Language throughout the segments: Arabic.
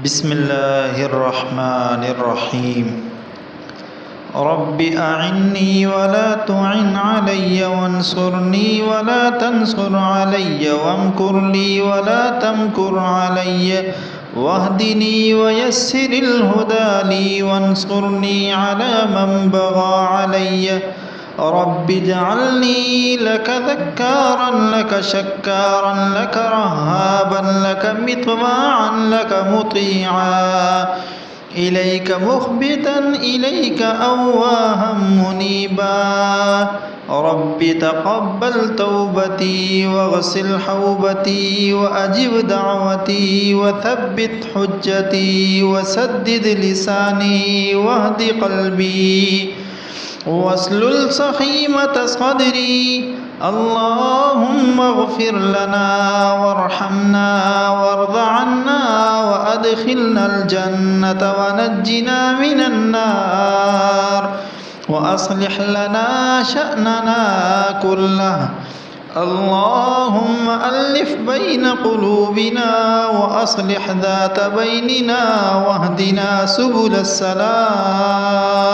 بسم الله الرحمن الرحيم رب أعني ولا تعن علي وانصرني ولا تنصر علي وامكر لي ولا تمكر علي واهدني ويسر الهدى لي وانصرني على من بغى علي رب اجعلني لك ذكارا لك شكارا لك رهابا لك مطواعا لك مطيعا إليك مخبتا إليك أواها منيبا رب تقبل توبتي واغسل حوبتي وأجب دعوتي وثبت حجتي وسدد لساني واهد قلبي واسلل سخيمة صدري اللهم اغفر لنا وارحمنا وارض عنا وأدخلنا الجنة ونجنا من النار وأصلح لنا شأننا كله اللهم ألف بين قلوبنا وأصلح ذات بيننا واهدنا سبل السلام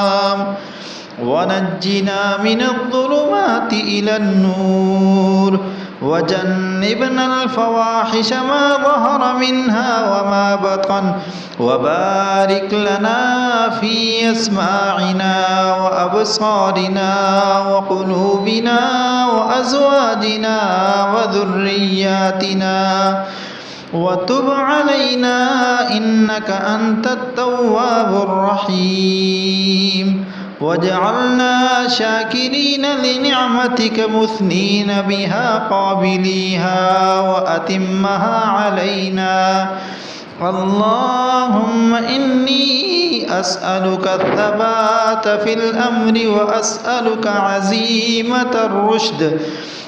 ونجنا من الظلمات إلى النور وجنبنا الفواحش ما ظهر منها وما بطن وبارك لنا في أسماعنا وأبصارنا وقلوبنا وأزواجنا وذرياتنا وتب علينا إنك أنت التواب الرحيم واجعلنا شاكرين لنعمتك مثنين بها قابليها وأتمها علينا اللهم إني أسألك الثبات في الأمر وأسألك عزيمة الرشد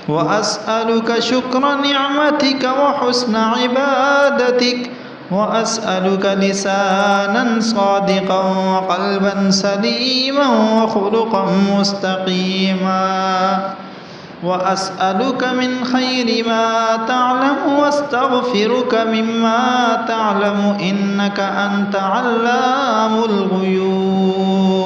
وأسألك شكر نعمتك وحسن عبادتك وأسألك لسانا صادقا وقلبا سليما وخلقا مستقيما وأسألك من خير ما تعلم واستغفرك مما تعلم إنك أنت علام الغيوب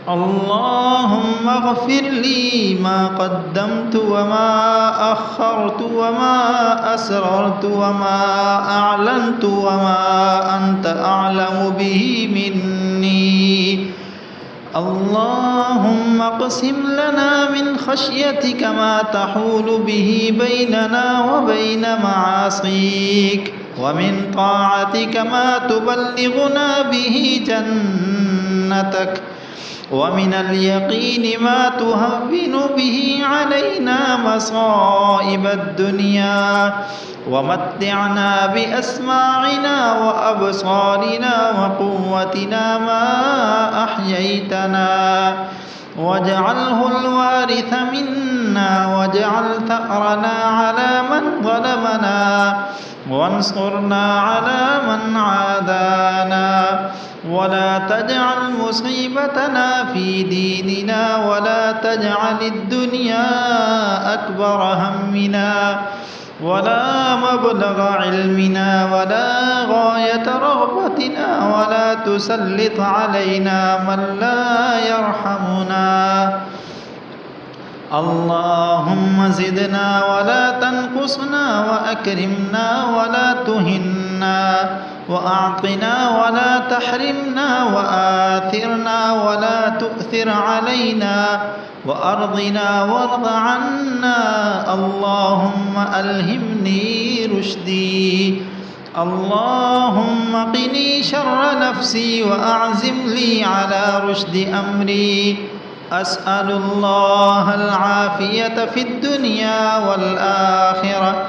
اللهم اغفر لي ما قدمت وما أخرت وما أسررت وما أعلنت وما أنت أعلم به مني اللهم اقسم لنا من خشيتك ما تحول به بيننا وبين معاصيك ومن طاعتك ما تبلغنا به جنتك ومن اليقين ما تهون به علينا مصائب الدنيا ومتعنا بأسماعنا وأبصارنا وقوتنا ما أحييتنا واجعله الوارث منا واجعل ثأرنا على من ظلمنا وانصرنا على من عادانا ولا تجعل مصيبتنا في ديننا ولا تجعل الدنيا أكبر همنا ولا مبلغ علمنا ولا غاية رغبتنا ولا تسلط علينا من لا يرحمنا اللهم زدنا ولا تنقصنا وأكرمنا ولا تهنا وأعطنا ولا تحرمنا وآثرنا ولا تؤثر علينا وأرضنا وارض عنا اللهم ألهمني رشدي اللهم قني شر نفسي وأعزم لي على رشد أمري أسأل الله العافية في الدنيا والآخرة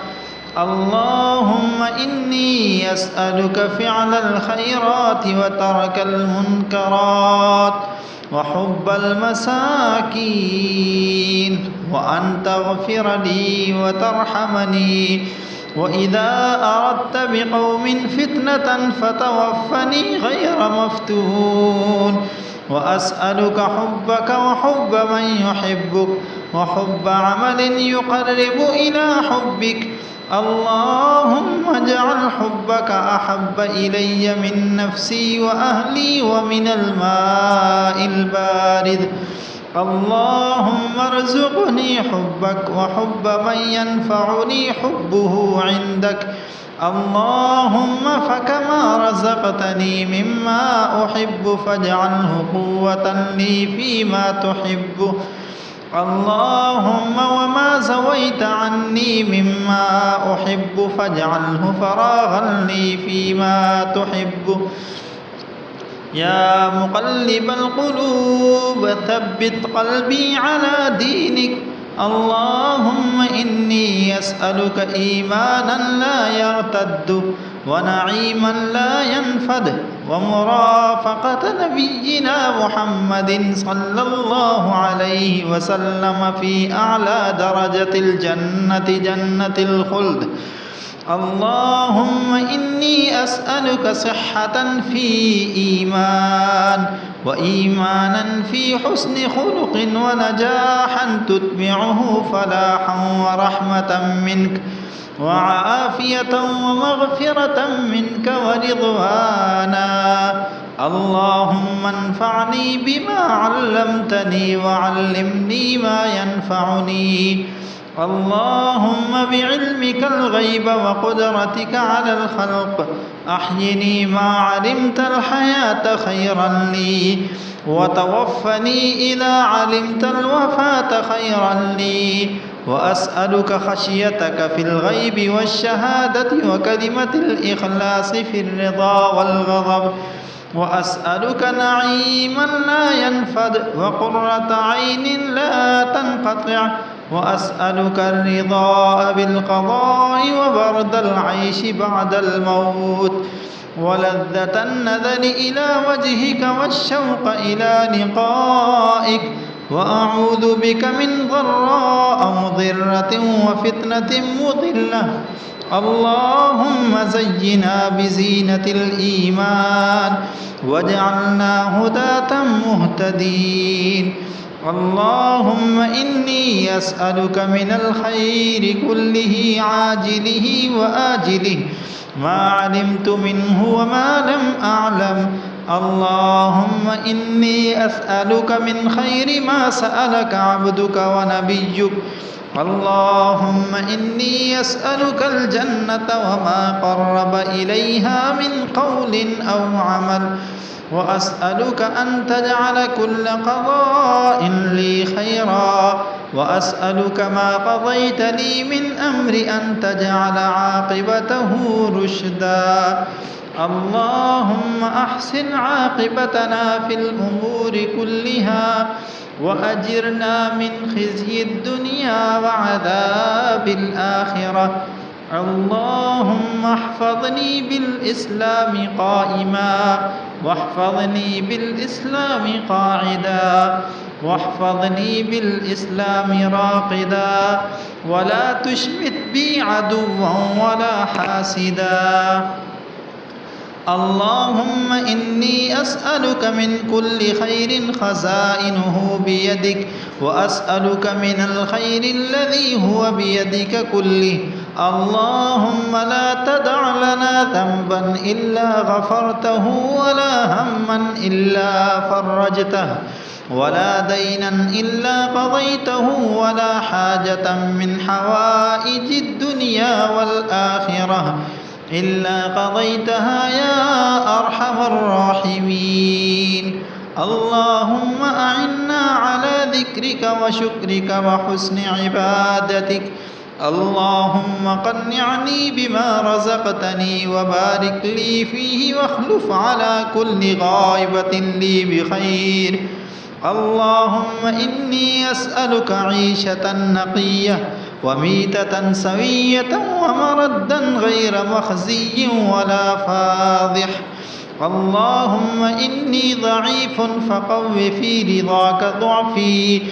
اللهم إني أسألك فعل الخيرات وترك المنكرات وحب المساكين وأن تغفر لي وترحمني وإذا أردت بقوم فتنة فتوفني غير مفتون وأسألك حبك وحب من يحبك وحب عمل يقرب إلى حبك اللهم اجعل حبك أحب إلي من نفسي وأهلي ومن الماء البارد اللهم ارزقني حبك وحب من ينفعني حبه عندك اللهم فكما رزقتني مما أحب فاجعله قوة لي فيما تحب اللهم وما زويت عني مما أحب فاجعله فراغا لي فيما تحب يا مقلب القلوب ثبت قلبي على دينك اللهم إني أسألك إيمانا لا يرتد ونعيما لا ينفد ومرافقة نبينا محمد صلى الله عليه وسلم في أعلى درجة الجنة جنة الخلد اللهم إني أسألك صحة في إيمان وإيمانا في حسن خلق ونجاحا تتبعه فلاحا ورحمة منك وعافية ومغفرة منك ورضوانا اللهم انفعني بما علمتني وعلمني ما ينفعني اللهم بعلمك الغيب وقدرتك على الخلق أحيني ما علمت الحياة خيرا لي وتوفني إذا علمت الوفاة خيرا لي وأسألك خشيتك في الغيب والشهادة وكلمة الإخلاص في الرضا والغضب وأسألك نعيما لا ينفد وقرة عين لا تنقطع وأسألك الرضا بالقضاء وبرد العيش بعد الموت ولذة النذر إلى وجهك والشوق إلى لقائك وأعوذ بك من ضراء مضرة وفتنة مضلة اللهم زينا بزينة الإيمان واجعلنا هداة مهتدين اللهم إني أسألك من الخير كله عاجله وآجله ما علمت منه وما لم أعلم اللهم إني أسألك من خير ما سألك عبدك ونبيك اللهم إني أسألك الجنة وما قرب إليها من قول أو عمل وأسألك أن تجعل كل قضاء لي خيرا وأسألك ما قضيت لي من أمر أن تجعل عاقبته رشدا اللهم أحسن عاقبتنا في الأمور كلها وأجرنا من خزي الدنيا وعذاب الآخرة اللهم احفظني بالإسلام قائما واحفظني بالإسلام قاعدا واحفظني بالإسلام راقدا ولا تشمت بي عدوا ولا حاسدا اللهم إني أسألك من كل خير خزائنه بيدك وأسألك من الخير الذي هو بيدك كله اللهم لا تدع لنا ذنبا إلا غفرته ولا هما إلا فرجته ولا دينا إلا قضيته ولا حاجة من حوائج الدنيا والآخرة إلا قضيتها يا أرحم الراحمين اللهم أعنا على ذكرك وشكرك وحسن عبادتك اللهم قنعني بما رزقتني وبارك لي فيه واخلف على كل غائبة لي بخير اللهم إني أسألك عيشة نقية وميتة سوية ومردا غير مخزي ولا فاضح اللهم إني ضعيف فقو في رضاك ضعفي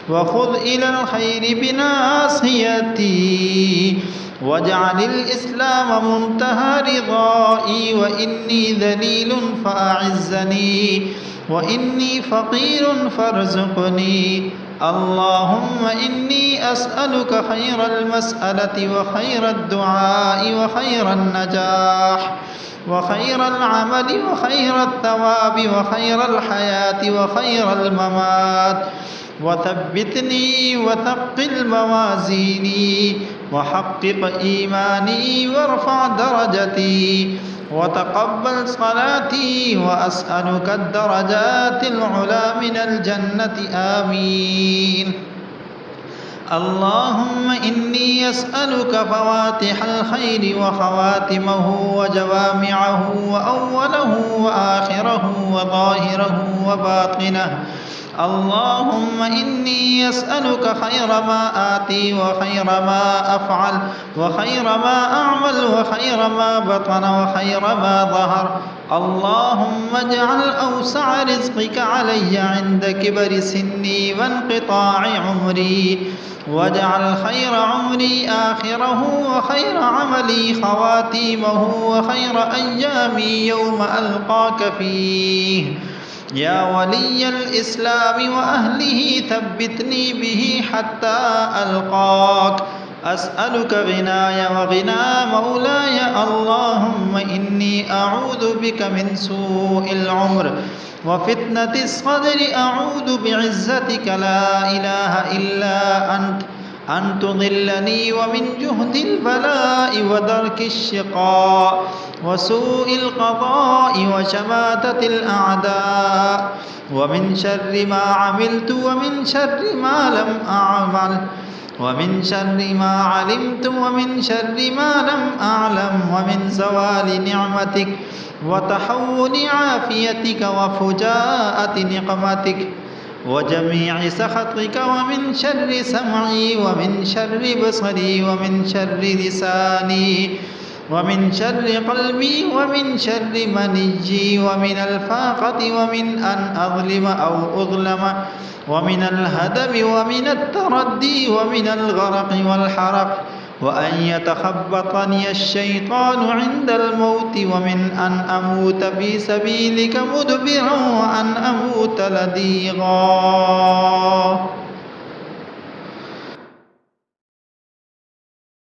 وخذ إلى الخير بناصيتي واجعل الإسلام منتهى رضائي وإني ذليل فأعزني وإني فقير فارزقني اللهم إني أسألك خير المسألة وخير الدعاء وخير النجاح وخير العمل وخير الثواب وخير الحياة وخير الممات، وثبتني وثقل موازيني وحقق إيماني وارفع درجتي وتقبل صلاتي، وأسألك الدرجات العلى من الجنة آمين. اللهم إني أسألك فواتح الخير وخواتمه وجوامعه وأوله وآخره وظاهره وباطنه. اللهم إني أسألك خير ما آتي وخير ما أفعل وخير ما أعمل وخير ما بطن وخير ما ظهر. اللهم اجعل أوسع رزقك علي عند كبر سني وانقطاع عمري، واجعل خير عمري آخره وخير عملي خواتيمه وخير أيامي يوم ألقاك فيه. يا ولي الإسلام وأهله ثبتني به حتى ألقاك. أسألك غناي وغنى مولاي. اللهم إني أعوذ بك من سوء العمر وفتنة الصدر. أعوذ بعزتك لا إله إلا أنت أن تضلني ومن جهد البلاء ودرك الشقاء وسوء القضاء وشماتة الأعداء، ومن شر ما عملت ومن شر ما لم أعمل، ومن شر ما علمت ومن شر ما لم أعلم، ومن زوال نعمتك وتحول عافيتك وفجاءة نقمتك وجميع سخطك، ومن شر سمعي ومن شر بصري ومن شر لساني ومن شر قلبي ومن شر منيي ومن الفاقة ومن أن أظلم أو أظلم ومن الهدم ومن التردي ومن الغرق والحرق، وأن يتخبطني الشيطان عند الموت، ومن أن أموت في سبيلك مدبرا وأن أموت لديغا.